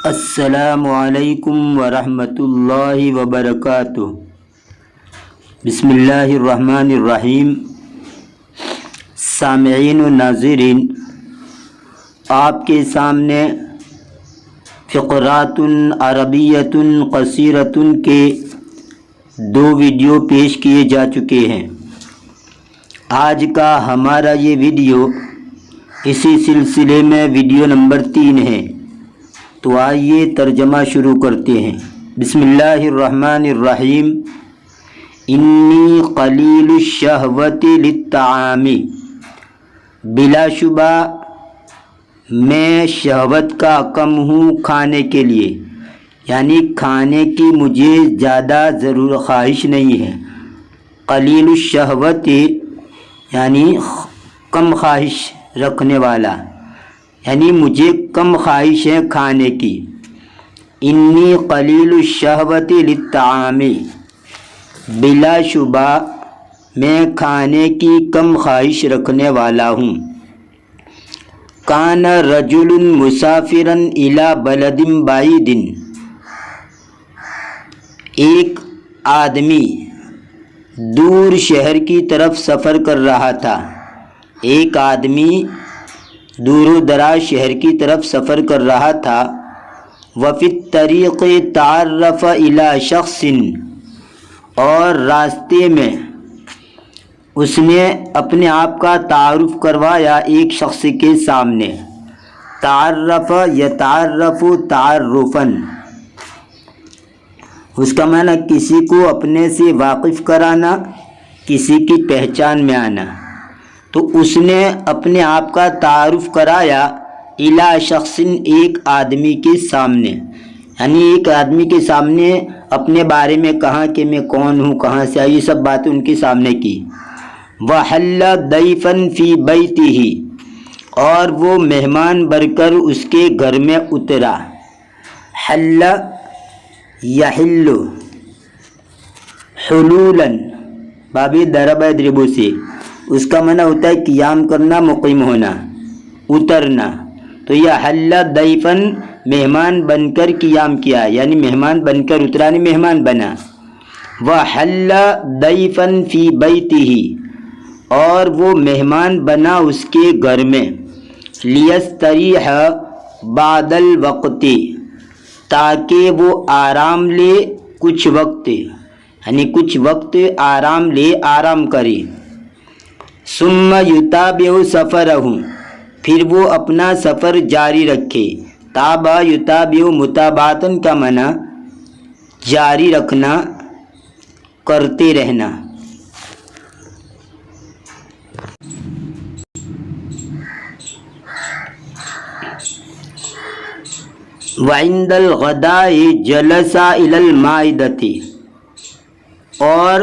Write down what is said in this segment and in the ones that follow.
السلام علیکم ورحمۃ اللہ وبرکاتہ۔ بسم اللہ الرحمن الرحیم۔ سامعین و ناظرین، آپ کے سامنے فقرات عربیۃ قصیرۃ کے 2 ویڈیو پیش کیے جا چکے ہیں۔ آج کا ہمارا یہ ویڈیو اسی سلسلے میں ویڈیو نمبر 3 ہے، تو آئیے ترجمہ شروع کرتے ہیں۔ بسم اللہ الرحمن الرحیم۔ انی قلیل الشہوۃ للطعام، بلا شبہ میں شہوت کا کم ہوں کھانے کے لیے، یعنی کھانے کی مجھے زیادہ خواہش نہیں ہے۔ قلیل الشہوۃ یعنی کم خواہش رکھنے والا، یعنی مجھے کم خواہش ہے کھانے کی۔ انی قلیل الشہوۃ للطعام، بلا شبہ میں کھانے کی کم خواہش رکھنے والا ہوں۔ کان رجل مسافرا الی بلد بعید، ایک آدمی دور شہر کی طرف سفر کر رہا تھا۔ ایک آدمی دور و دراز شہر کی طرف سفر کر رہا تھا۔ وفی الطریق تعرف الی شخص، اور راستے میں اس نے اپنے آپ کا تعارف کروایا ایک شخص کے سامنے۔ تعرف یتعرف تعرفا، اس کا معنی کسی کو اپنے سے واقف کرانا، کسی کی پہچان میں آنا۔ تو اس نے اپنے آپ کا تعارف کرایا الی شخص، ایک آدمی کے سامنے، یعنی ایک آدمی کے سامنے اپنے بارے میں کہا کہ میں کون ہوں، کہاں سے آئی، یہ سب باتیں ان کے سامنے کی۔ وحل ضیفا فی بیتہ، اور وہ مہمان بن کر اس کے گھر میں اترا۔ حل یحل حلولا، باب ضرب یضرب سے اس کا معنی ہوتا ہے قیام کرنا، مقیم ہونا، اترنا۔ تو یہ حل ضیفا، مہمان بن کر قیام کیا، یعنی مہمان بن کر اترا، یعنی مہمان بنا۔ وحل ضیفا فی بیتہ، اور وہ مہمان بنا اس کے گھر میں۔ لیستریح بعد الوقت، تاکہ وہ آرام لے کچھ وقت، یعنی کچھ وقت آرام لے، آرام کرے۔ ثم یتابع سفرہ، پھر وہ اپنا سفر جاری رکھے۔ تابع یتابع متابعتاً کا معنی جاری رکھنا، کرتے رہنا۔ وعند الغداء جلس الی المائدۃ، اور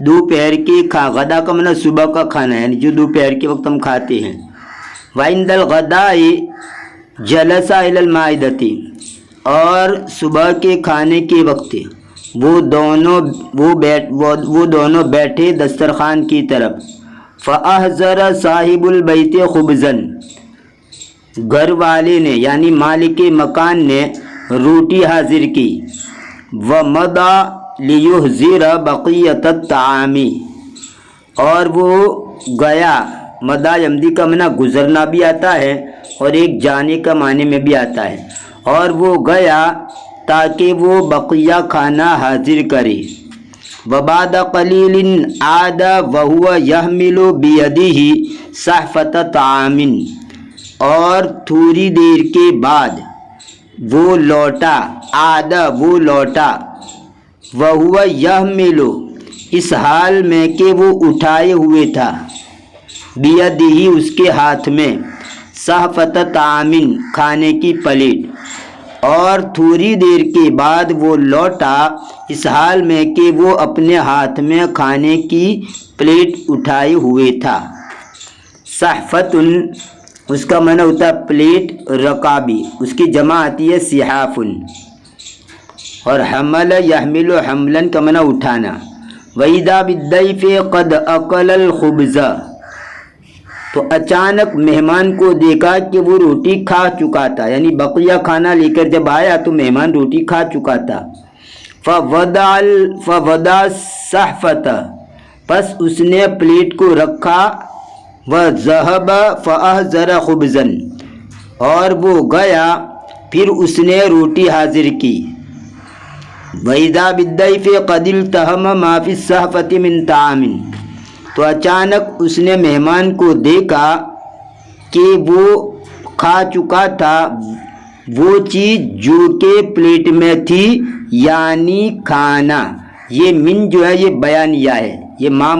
دوپہر کے غدا کا معنی صبح کا کھانا ہے، یعنی جو دوپہر کے وقت ہم کھاتے ہیں۔ وعند الغداء جلس الی المائدۃ، اور صبح کے کھانے کے وقت وہ دونوں بیٹھے دسترخوان کی طرف۔ فاحضر صاحب البیت خبزا، گھر والے نے یعنی مالک مکان نے روٹی حاضر کی۔ ومضى لیحضر بقیۃ الطعام، اور وہ گیا، مدا یمدی کا معنی گزرنا بھی آتا ہے اور ایک جانے کا معنی میں بھی آتا ہے، اور وہ گیا تاکہ وہ بقیہ کھانا حاضر کرے۔ وبعد قلیل عاد وهو يحمل بیدہ صحفۃ طعام، اور تھوڑی دیر کے بعد وہ لوٹا، عاد وہ لوٹا، وَهُوَ يَحْمِلُ اس حال میں کہ وہ اٹھائے ہوئے تھا، بیدہ اس کے ہاتھ میں، صحفۃ طعام کھانے کی پلیٹ۔ اور تھوڑی دیر کے بعد وہ لوٹا اس حال میں کہ وہ اپنے ہاتھ میں کھانے کی پلیٹ اٹھائے ہوئے تھا۔ صحفۃ اس کا معنی ہوتا ہے پلیٹ، رکابی اس کی جمع آتی ہے صحاف، اور حمل یحمل حملا کا معنی اٹھانا۔ وَإِذَا بِالضَّيْفِ قَدْ أَكَلَ الْخُبْزَ، تو اچانک مہمان کو دیکھا کہ وہ روٹی کھا چکا تھا، یعنی بقیہ کھانا لے کر جب آیا تو مہمان روٹی کھا چکا تھا۔ فوضع الصحفة، پس اس نے پلیٹ کو رکھا، وذهب فأحضر خبزا، اور وہ گیا پھر اس نے روٹی حاضر کی۔ وَإِذَا بِالضَّيْفِ قَدِ الْتَهَمَ مَا فِي الصَّحْفَةِ مِنْ طَعَامٍ، تو اچانک اس نے مہمان کو دیکھا کہ وہ کھا چکا تھا وہ چیز جو کہ پلیٹ میں تھی، یعنی کھانا۔ یہ من جو ہے یہ بیانیہ ہے، یہ ما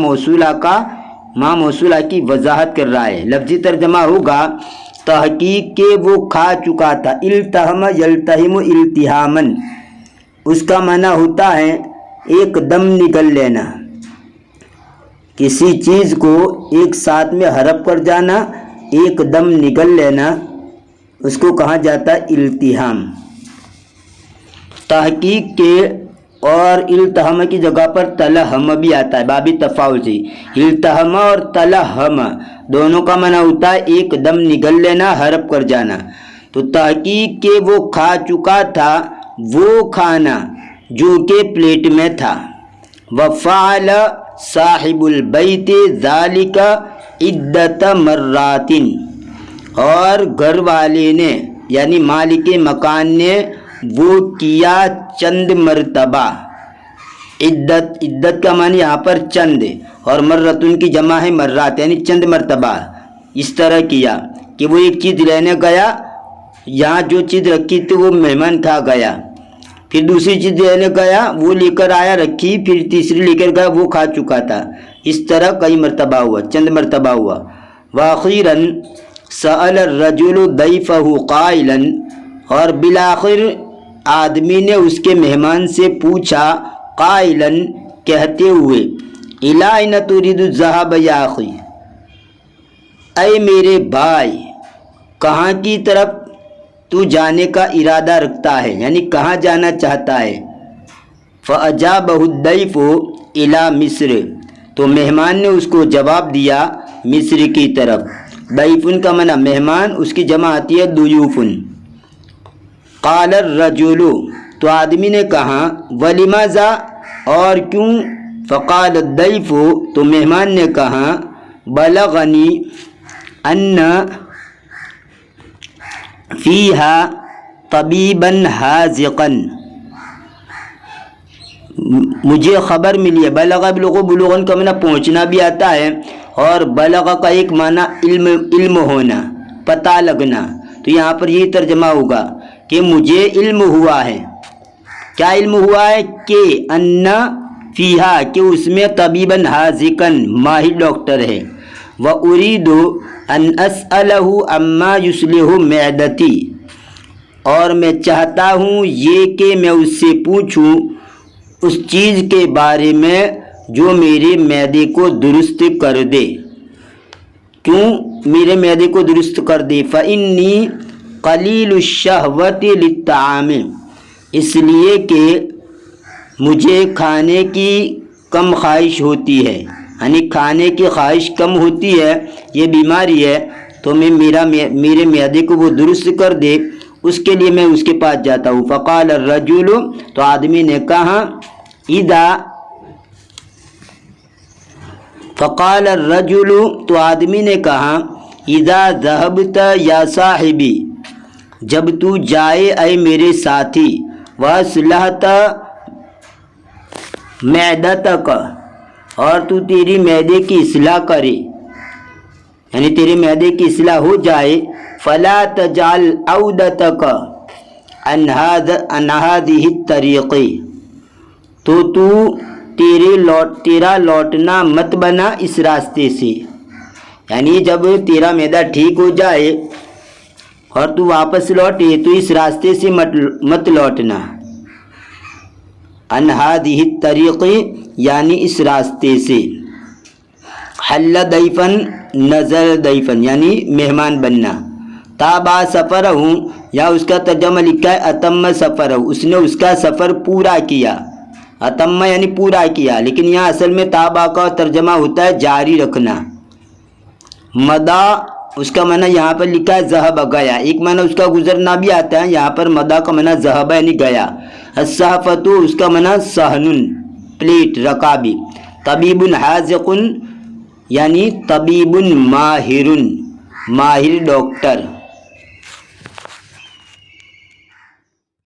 موصولہ کی وضاحت کر رہا ہے۔ لفظی ترجمہ ہوگا تحقیق کہ وہ کھا چکا تھا۔ التہم یلتہم التہامن، اس کا معنی ہوتا ہے ایک دم نگل لینا، کسی چیز کو ایک ساتھ میں ہڑپ کر جانا، ایک دم نگل لینا، اس کو کہا جاتا ہے التہام۔ تحقیق کے اور التہم کی جگہ پر تلہم بھی آتا ہے، بابِ تفاعل سے۔ التہم اور تلہم دونوں کا معنی ہوتا ہے ایک دم نگل لینا، ہڑپ کر جانا۔ تو تحقیق کہ وہ کھا چکا تھا وہ کھانا جو کہ پلیٹ میں تھا۔ وفعل صاحب البیت ذالک عدت مرات، اور گھر والے نے یعنی مالک مکان نے وہ کیا چند مرتبہ۔ عدت کا معنی یہاں پر چند، اور مرتن کی جمع ہے مرات، یعنی چند مرتبہ۔ اس طرح کیا کہ وہ ایک چیز لینے گیا، یہاں جو چیز رکھی تھی وہ مہمان کھا گیا، پھر دوسری چیز لینے گیا وہ لے کر آیا رکھی، پھر تیسری لے کر گیا وہ کھا چکا تھا۔ اس طرح کئی مرتبہ ہوا، چند مرتبہ ہوا۔ وَأَخِيرًا سَأَلَ الرَّجُلُ ضَيْفَهُ قَائِلًا، اور بالآخر آدمی نے اس کے مہمان سے پوچھا، قائلاً کہتے ہوئے، إِلَىٰ أَيْنَ تُرِيدُ الذَّهَابَ يَا أَخِي، اے میرے بھائی کہاں کی طرف تو جانے کا ارادہ رکھتا ہے، یعنی کہاں جانا چاہتا ہے۔ فَأَجَابَهُ الضَّيْفُ إِلَىٰ مِصْرَ، تو مہمان نے اس کو جواب دیا مصر کی طرف۔ ضیفن کا معنی مہمان، اس کی جمع آتی ہے ضیوفن۔ قال الرجل، تو آدمی نے کہا، وَلِمَاذَا، اور کیوں۔ فقال الضیف، تو مہمان نے کہا، بلغنی ان فیہا طبیبا حاذقا، مجھے خبر ملی ہے۔ بلغ بلغن کا معنی پہنچنا بھی آتا ہے، اور بلغ کا ایک معنی علم ہونا، پتہ لگنا۔ تو یہاں پر یہ ترجمہ ہوگا کہ مجھے علم ہوا ہے۔ کیا علم ہوا ہے؟ کہ ان فیہا، کہ اس میں طبیبا حاذقا، ماہر ڈاکٹر ہے۔ وَأُرِيدُ أَنْ أَسْأَلَهُ عَمَّا يُصْلِحُ مِعْدَتِي، اور میں چاہتا ہوں یہ کہ میں اس سے پوچھوں اس چیز کے بارے میں جو میرے معدے کو درست کر دے۔ کیوں میرے معدے کو درست کر دے؟ فَإِنِّي قَلِيلُ الشَّهْوَةِ لِلطَّعَامِ، اس لیے کہ مجھے کھانے کی کم خواہش ہوتی ہے، یعنی کھانے کی خواہش کم ہوتی ہے، یہ بیماری ہے، تو میرے معدے کو وہ درست کر دے، اس کے لیے میں اس کے پاس جاتا ہوں۔ فقال الرجل، تو آدمی نے کہا، فقال الرجل، تو آدمی نے کہا، اذا ذهبت یا صاحبی، جب تو جائے اے میرے ساتھی، واصلحت معدتک، اور تو تیری معدے کی اصلاح کرے، یعنی تیرے معدے کی اصلاح ہو جائے، فلا تجعل عودتک عن هذه الطریق، تو تیرا لوٹنا مت بنا اس راستے سے، یعنی جب تیرا معدہ ٹھیک ہو جائے اور تو واپس لوٹے تو اس راستے سے مت لوٹنا۔ عن هذه الطریق، یعنی اس راستے سے۔ حل ضیفن، نظر ضیفن، یعنی مہمان بننا۔ تابع سفرہ، یا اس کا ترجمہ لکھا ہے اتم سفرہ، اس نے اس کا سفر پورا کیا۔ اتم یعنی پورا کیا، لیکن یہاں اصل میں تابع کا ترجمہ ہوتا ہے جاری رکھنا۔ مدا اس کا معنی یہاں پر لکھا ہے ذہب گیا، ایک معنی اس کا گزرنا بھی آتا ہے، یہاں پر مدا کا معنی ذہب یعنی گیا۔ الصحفۃ اس کا معنی صحن پلیٹ رکابی۔ طبیب حاذق یعنی طبیب ماہر، ماہر ڈاکٹر۔